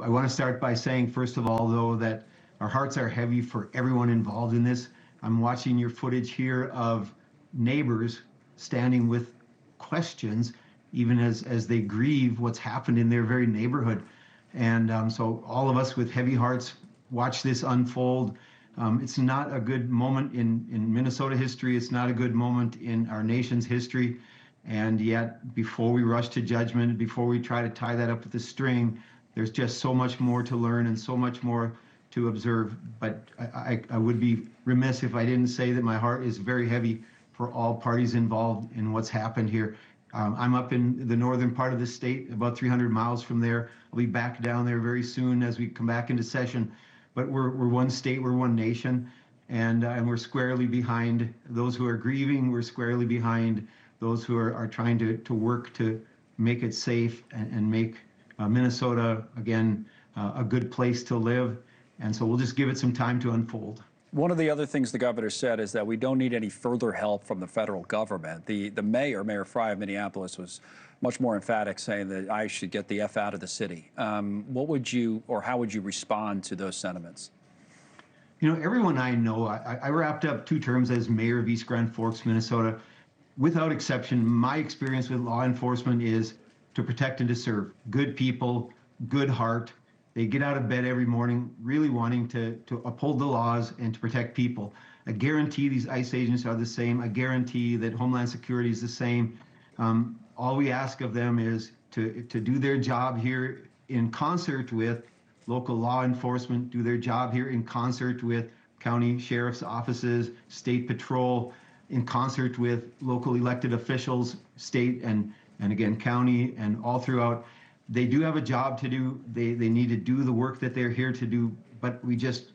I want to start by saying, first of all, though, that our hearts are heavy for everyone involved in this. I'm watching your footage here of neighbors standing with questions, even as they grieve what's happened in their very neighborhood. And so all of us with heavy hearts watch this unfold. It's not a good moment in Minnesota history. It's not a good moment in our nation's history. And yet, before we rush to judgment, before we try to tie that up with a string, there's just so much more to learn and so much more to observe. But I would be remiss if I didn't say that my heart is very heavy for all parties involved in what's happened here. I'm up in the northern part of the state, about 300 miles from there. I'll be back down there very soon as we come back into session. But we're one state, we're one nation, and we're squarely behind those who are grieving. We're squarely behind those who are trying to work to make it safe and make Minnesota, again, a good place to live. And so we'll just give it some time to unfold. One of the other things the governor said is that we don't need any further help from the federal government. The mayor, Mayor Fry of Minneapolis, was much more emphatic, saying that I should get the F out of the city. What would you, or how would you respond to those sentiments? You know, everyone I know, I wrapped up 2 terms as mayor of East Grand Forks, Minnesota. Without exception, my experience with law enforcement is to protect and to serve. Good people, good heart. They get out of bed every morning really wanting to uphold the laws and to protect people. I guarantee these ICE agents are the same. I guarantee that Homeland Security is the same. All we ask of them is to do their job here in concert with local law enforcement, do their job here in concert with county sheriff's offices, state patrol, in concert with local elected officials, state and again, county and all throughout. They do have a job to do. They need to do the work that they're here to do, but we just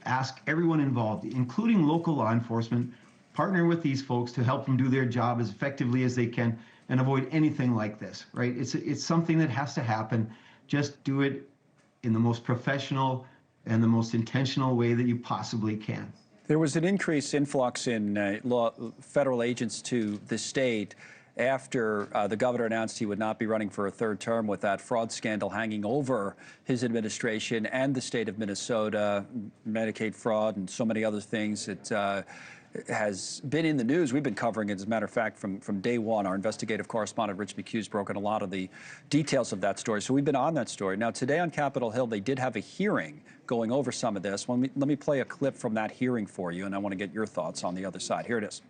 ask everyone involved, including local law enforcement, partner with these folks to help them do their job as effectively as they can and avoid anything like this, right? It's something that has to happen. Just do it in the most professional and the most intentional way that you possibly can. There was an increased influx in federal agents to the state after the governor announced he would not be running for a 3rd term with that fraud scandal hanging over his administration and the state of Minnesota, Medicaid fraud and so many other things. It has been in the news. We've been covering it, as a matter of fact, from day one. Our investigative correspondent, Rich McHugh's broken a lot of the details of that story. So we've been on that story. Now, today on Capitol Hill, they did have a hearing going over some of this. Let me play a clip from that hearing for you, and I want to get your thoughts on the other side. Here it is.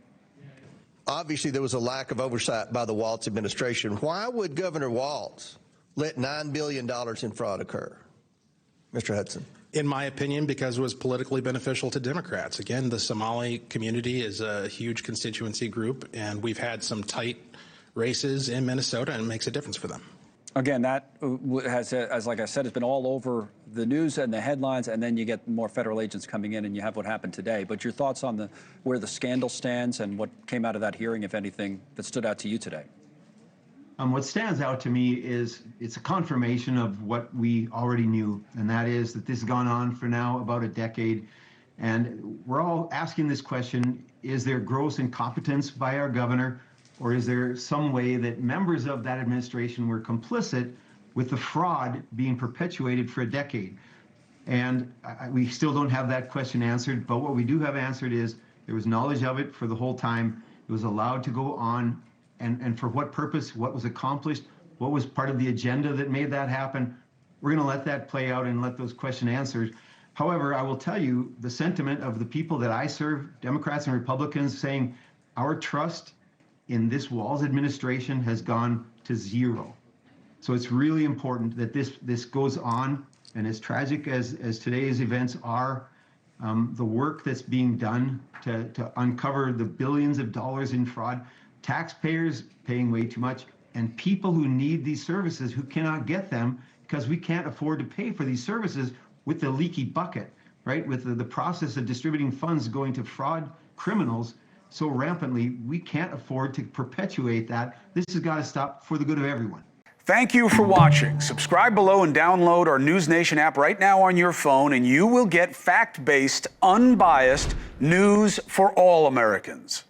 Obviously, there was a lack of oversight by the Walz administration. Why would Governor Walz let $9 billion in fraud occur? Mr. Hudson. In my opinion, because it was politically beneficial to Democrats. Again, the Somali community is a huge constituency group, and we've had some tight races in Minnesota, and it makes a difference for them. Again, that has, as like I said, has been all over the news and the headlines, and then you get more federal agents coming in, and you have what happened today. But your thoughts on where the scandal stands and what came out of that hearing, if anything, that stood out to you today? What stands out to me is it's a confirmation of what we already knew, and that is that this has gone on for now about a decade. And we're all asking this question, is there gross incompetence by our governor, or is there some way that members of that administration were complicit with the fraud being perpetuated for a decade? And we still don't have that question answered, but what we do have answered is there was knowledge of it for the whole time. It was allowed to go on. And for what purpose, what was accomplished, what was part of the agenda that made that happen, we're going to let that play out and let those questions answered. However, I will tell you the sentiment of the people that I serve, Democrats and Republicans, saying our trust in this Walz administration has gone to 0. So it's really important that this goes on, and as tragic as today's events are, the work that's being done to uncover the billions of dollars in fraud, taxpayers paying way too much, and people who need these services who cannot get them because we can't afford to pay for these services with the leaky bucket, right? With the process of distributing funds going to fraud criminals so rampantly, we can't afford to perpetuate that. This has got to stop for the good of everyone. Thank you for watching. Subscribe below and download our NewsNation app right now on your phone, and you will get fact-based, unbiased news for all Americans.